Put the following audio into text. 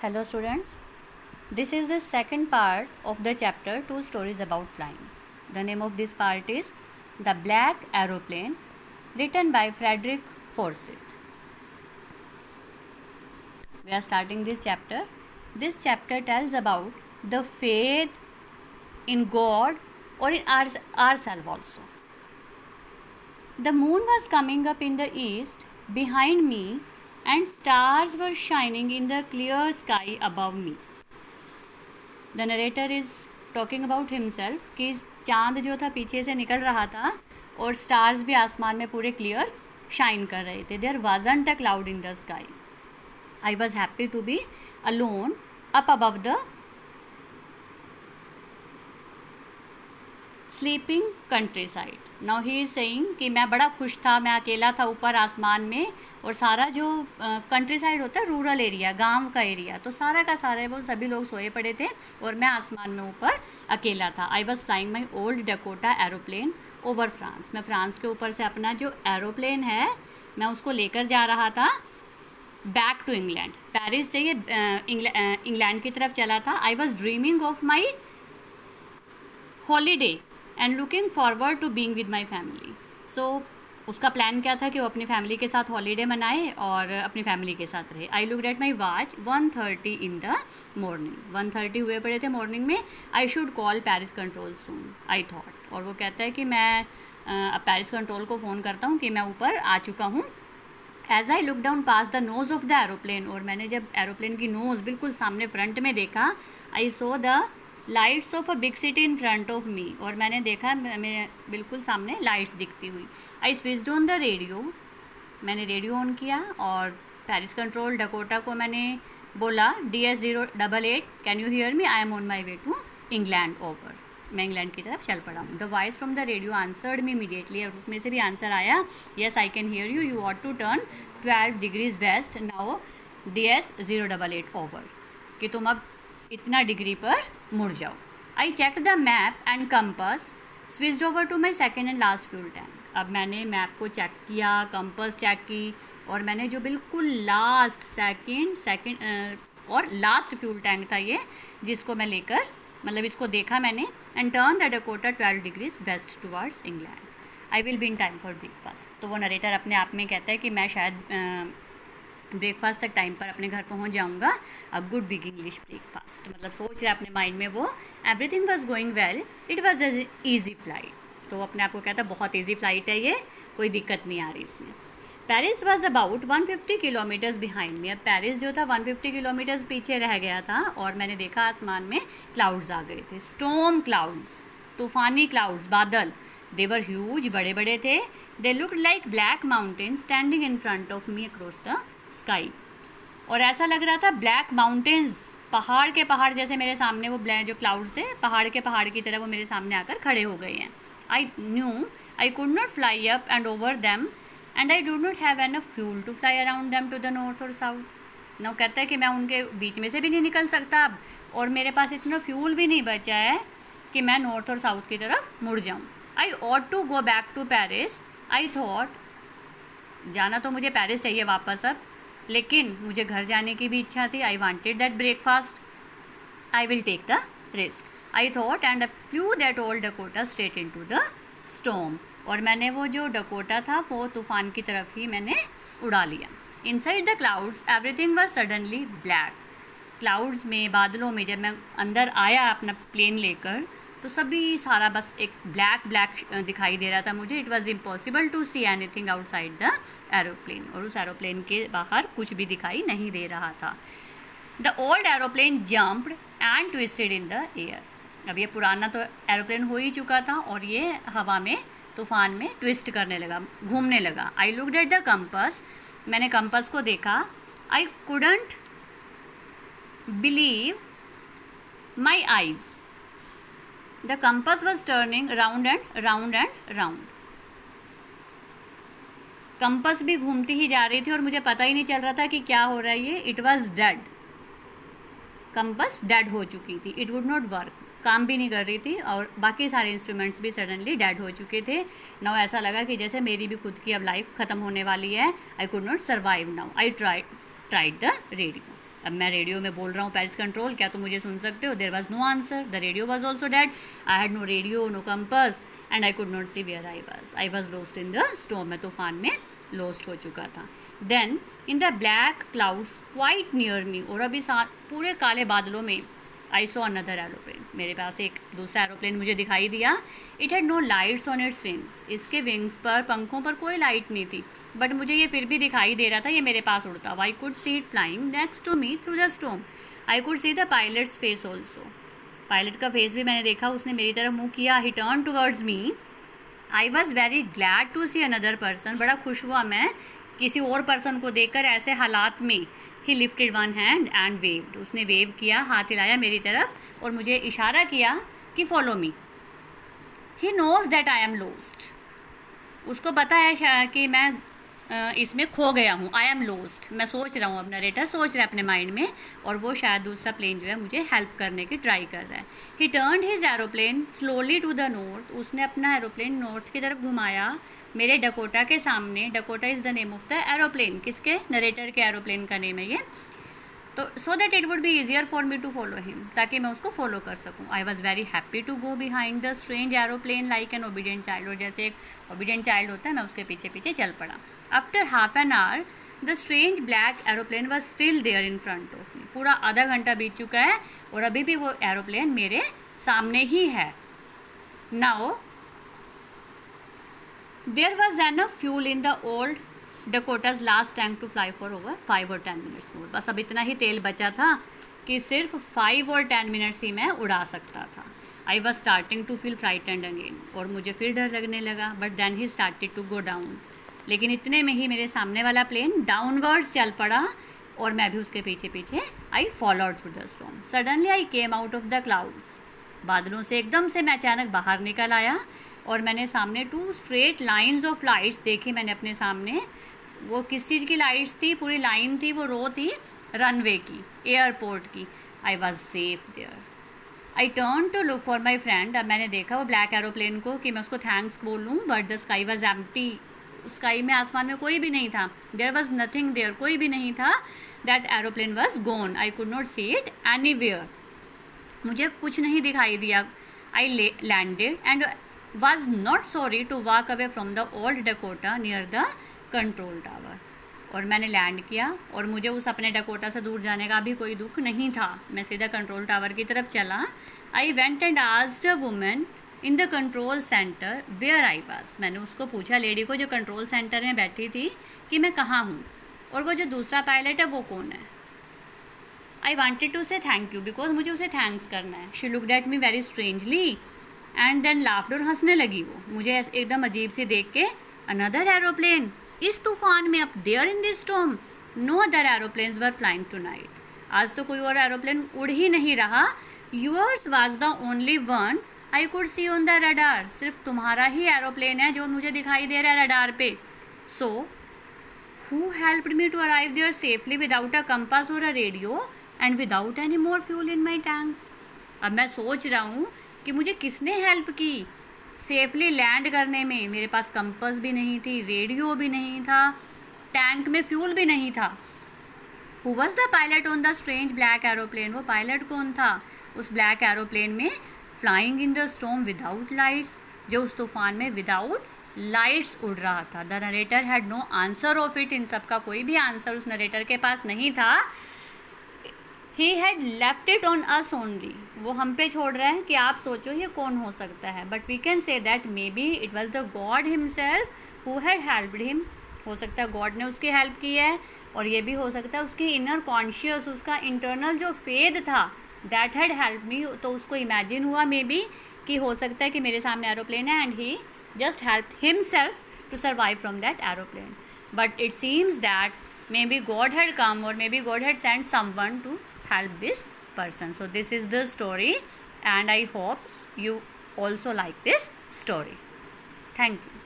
Hello students, this is the second part of the chapter Two Stories About Flying. The name of this part is The Black Aeroplane, written by Frederick Forsyth. We are starting this chapter. This chapter tells about the faith in God or in ourselves also. The moon was coming up in the east behind me and stars were shining in the clear sky above me. The narrator is talking about himself कि चांद जो था पीछे से निकल रहा था और स्टार्स भी आसमान में पूरे क्लियर शाइन कर रहे थे. There wasn't a cloud in the sky. I was happy to be alone up above the sleeping country side. Now he is saying कि मैं बड़ा खुश था, मैं अकेला था ऊपर आसमान में और सारा जो कंट्री साइड होता है, रूरल एरिया, गांव का एरिया, तो सारा का सारा वो सभी लोग सोए पड़े थे और मैं आसमान में ऊपर अकेला था. I was flying my old Dakota aeroplane over France. मैं फ्रांस के ऊपर से अपना जो एरोप्लेन है मैं उसको लेकर जा रहा था बैक टू इंग्लैंड. पेरिस से ये इंग्लैंड की तरफ चला था. I was dreaming of my holiday and looking forward to being with my family. So उसका प्लान क्या था कि वो अपनी फैमिली के साथ हॉलीडे मनाए और अपनी फैमिली के साथ रहे. I looked at my watch 1:30 in the morning. 1:30 हुए पड़े थे मॉर्निंग में. I should call Paris control soon I thought. और वो कहता है कि मैं अब पेरिस कंट्रोल को फ़ोन करता हूँ कि मैं ऊपर आ चुका हूँ. As I look down past the nose of the aeroplane. और मैंने जब एरोप्लेन की नोज़ बिल्कुल सामने फ्रंट में देखा, I saw the lights of a big city in front of me. और मैंने देखा मेरे बिल्कुल सामने लाइट्स दिखती हुई. I switched on the radio. मैंने रेडियो ऑन किया और पेरिस कंट्रोल डकोटा को मैंने बोला DS088 can you hear me, I am on my way to England over. मैं इंग्लैंड की तरफ चल पड़ा हूँ. The voice from the radio answered me immediately. और उसमें से भी आंसर आया, yes I can hear you, you ought to turn 12 degrees west now DS088 over. कि तुम अब इतना डिग्री पर मुड़ जाओ. I check the map and compass, switched over to my second and last fuel tank. अब मैंने मैप को चेक किया, कंपस चेक की और मैंने जो बिल्कुल लास्ट सेकेंड और लास्ट फ्यूल टैंक था ये, जिसको मैं लेकर मतलब इसको देखा मैंने. And turn the Dakota 12 degrees west towards England. I will be in time for breakfast. तो वो नरेटर अपने आप में कहता है कि मैं शायद ब्रेकफास्ट तक टाइम पर अपने घर पहुंच जाऊंगा. A good big English breakfast. मतलब सोच रहा है अपने माइंड में वो, everything was going well, it was as easy flight. तो अपने आप को कहता है बहुत ईजी फ्लाइट है ये, कोई दिक्कत नहीं आ रही इसमें. Paris was about 150 kilometres behind me. अब पेरिस जो था 150 किलोमीटर्स पीछे रह गया था और मैंने देखा आसमान में क्लाउड्स आ गए थे. स्टॉर्म क्लाउड्स, तूफानी क्लाउड्स, बादल. दे वर ह्यूज, बड़े बड़े थे. They looked like black mountain standing in front of me across the sky. और ऐसा लग रहा था ब्लैक माउंटेन्स, पहाड़ के पहाड़ जैसे मेरे सामने वो जो क्लाउड्स थे पहाड़ के पहाड़ की तरह वो मेरे सामने आकर खड़े हो गए हैं. I knew I could not fly up and over them and I do not have enough fuel to fly around them to the north और साउथ. नो कहता है कि मैं उनके बीच में से भी नहीं निकल सकता अब, और मेरे पास इतना फ्यूल भी नहीं बचा है कि मैं नॉर्थ और साउथ की तरफ मुड़ जाऊँ. I ought to go back to Paris. I thought जाना तो मुझे पेरिस चाहिए वापस अब, लेकिन मुझे घर जाने की भी इच्छा थी. I wanted that breakfast. I will take the risk I thought and flew that old Dakota straight into the storm. और मैंने वो जो डकोटा था वो तूफान की तरफ ही मैंने उड़ा लिया. Inside the clouds everything was suddenly black. Clouds में, बादलों में जब मैं अंदर आया अपना प्लेन लेकर तो सभी सारा बस एक ब्लैक दिखाई दे रहा था मुझे. It was impossible to see anything outside the aeroplane. और उस एरोप्लेन के बाहर कुछ भी दिखाई नहीं दे रहा था. The old aeroplane jumped and twisted in the air. अब ये पुराना तो एरोप्लेन हो ही चुका था और ये हवा में, तूफान में ट्विस्ट करने लगा, घूमने लगा. I looked at the compass. मैंने कंपस को देखा. I couldn't believe my eyes. The compass was turning round and round and round. Compass भी घूमती ही जा रही थी और मुझे पता ही नहीं चल रहा था कि क्या हो रहा है ये. It was dead. Compass dead हो चुकी थी. इट वुड नॉट वर्क, काम भी नहीं कर रही थी और बाकी सारे इंस्ट्रूमेंट्स भी सडनली डेड हो चुके थे. नाउ ऐसा लगा कि जैसे मेरी भी खुद की अब लाइफ ख़त्म होने वाली है. आई could not survive now. I tried the radio. अब मैं रेडियो में बोल रहा हूँ पेरिस कंट्रोल, क्या तुम मुझे सुन सकते हो? There was no answer, the radio was also dead, I had no radio, no compass and I could not see where I was lost in the storm, मैं तूफान में लॉस्ट हो चुका था. Then in the black clouds quite near me, और अभी पूरे काले बादलों में आई सॉ अनदर एरोप्लेन, मेरे पास एक दूसरा एरोप्लेन मुझे दिखाई दिया. It had no lights on its wings, इसके विंग्स पर, पंखों पर कोई लाइट नहीं थी, बट मुझे ये फिर भी दिखाई दे रहा था, ये मेरे पास उड़ता हुआ. I could see it flying next to me through the storm. I could see the pilot's face also, pilot का फेस भी मैंने देखा, उसने मेरी तरफ मुँह किया. He turn towards me. I was very glad to see another person, बड़ा खुश हुआ मैं किसी और पर्सन को देखकर ऐसे हालात में. ही lifted one hand and waived, उसने वेव किया, हाथ हिलाया मेरी तरफ और मुझे इशारा किया कि follow me. He knows that I am lost, उसको पता है कि मैं इसमें खो गया हूँ. आई एम लॉस्ट, मैं सोच रहा हूँ, अब नरेटर सोच रहा है अपने माइंड में, और वो शायद दूसरा प्लेन जो है मुझे हेल्प करने की ट्राई कर रहा है. He turned his aeroplane slowly to the north, उसने अपना एरोप्लेन नॉर्थ की तरफ घुमाया मेरे डकोटा के सामने. Dakota is the name of the aeroplane, किसके? नरेटर के एरोप्लेन का नेम है ये. तो so that it would be easier for me to follow him, ताकि मैं उसको फॉलो कर सकूँ. I was very happy to go behind the strange aeroplane like an obedient child, और जैसे एक ओबीडियंट चाइल्ड होता है मैं उसके पीछे पीछे चल पड़ा. After half an hour the strange black aeroplane was still there in front of me. पूरा आधा घंटा बीत चुका है और अभी भी वो एरोप्लेन मेरे सामने ही है. Now there was enough fuel in the old Dakota's last tank to fly for over 5 or 10 minutes more. बस अब इतना ही तेल बचा था कि सिर्फ 5 और 10 मिनट्स ही मैं उड़ा सकता था. I was starting to feel frightened again, और मुझे फिर डर लगने लगा. But then he started to go down. लेकिन इतने में ही मेरे सामने वाला प्लेन डाउनवर्ड्स चल पड़ा और मैं भी उसके पीछे पीछे. I followed through the storm. Suddenly I came out of the clouds. बादलों से एकदम से मैं अचानक बाहर निकल आया और मैंने सामने 2 स्ट्रेट लाइंस ऑफ लाइट्स देखी. मैंने अपने सामने, वो किस चीज़ की लाइट्स थी? पूरी लाइन थी, वो रो थी रनवे की, एयरपोर्ट की. I was safe there. I turn to look for my friend. अब मैंने देखा वो ब्लैक एरोप्लेन को कि मैं उसको थैंक्स बोलूँ, but the sky was empty. Sky में, आसमान में कोई भी नहीं था. देयर वॉज नथिंग देयर, कोई भी नहीं था. That aeroplane was gone. I could not see it anywhere, मुझे कुछ नहीं दिखाई दिया. I landed and was not sorry to walk away from the old Dakota near the control tower. और मैंने लैंड किया और मुझे उस अपने डकोटा से दूर जाने का भी कोई दुख नहीं था. मैं सीधा कंट्रोल टावर की तरफ चला. I went and asked a woman in the control centre where I was. मैंने उसको पूछा, लेडी को जो कंट्रोल सेंटर में बैठी थी, कि मैं कहाँ हूँ और वो जो दूसरा पायलट है वो कौन है. I wanted to say thank you because मुझे उसे थैंक्स करना है. She looked at me very strangely and then laughed, और हंसने लगी वो मुझे एकदम अजीब सी देख के. अनदर एरोप्लेन इस तूफान में, up there in this storm. No other aeroplanes were flying tonight. आज तो कोई और एरोप्लेन उड़ ही नहीं रहा. Yours was the only one I could see on the radar. सिर्फ तुम्हारा ही एरोप्लेन है जो मुझे दिखाई दे रहा है रडार पे. So who helped me to arrive there safely without a compass और a radio and without any more fuel in my tanks. अब मैं सोच रहा हूँ कि मुझे किसने हेल्प की सेफली लैंड करने में. मेरे पास कंपास भी नहीं थी, रेडियो भी नहीं था, टैंक में फ्यूल भी नहीं था. Who was the pilot on the strange black aeroplane. वो पायलट कौन था उस ब्लैक एरोप्लेन में flying in the storm without lights, जो उस तूफान में विदाउट लाइट्स उड़ रहा था. The narrator had no answer of it. इन सब का कोई भी आंसर उस नरेटर के पास नहीं था. He had left it on us only. वो हम पे छोड़ रहा है कि आप सोचो ये कौन हो सकता है. But we can say that may be it was the God himself who had helped him. हो सकता है गॉड ने उसकी हेल्प की है, और ये भी हो सकता है उसकी इनर कॉन्शियस, उसका इंटरनल जो फेद था, दैट हैड हेल्प मी. तो उसको इमेजिन हुआ मे बी कि हो सकता है कि मेरे सामने एरोप्लेन है and he just help himself to survive from that aeroplane. But it seems that may be God had come और may be God had sent someone to help this person. So this is the story and I hope you also like this story. Thank you.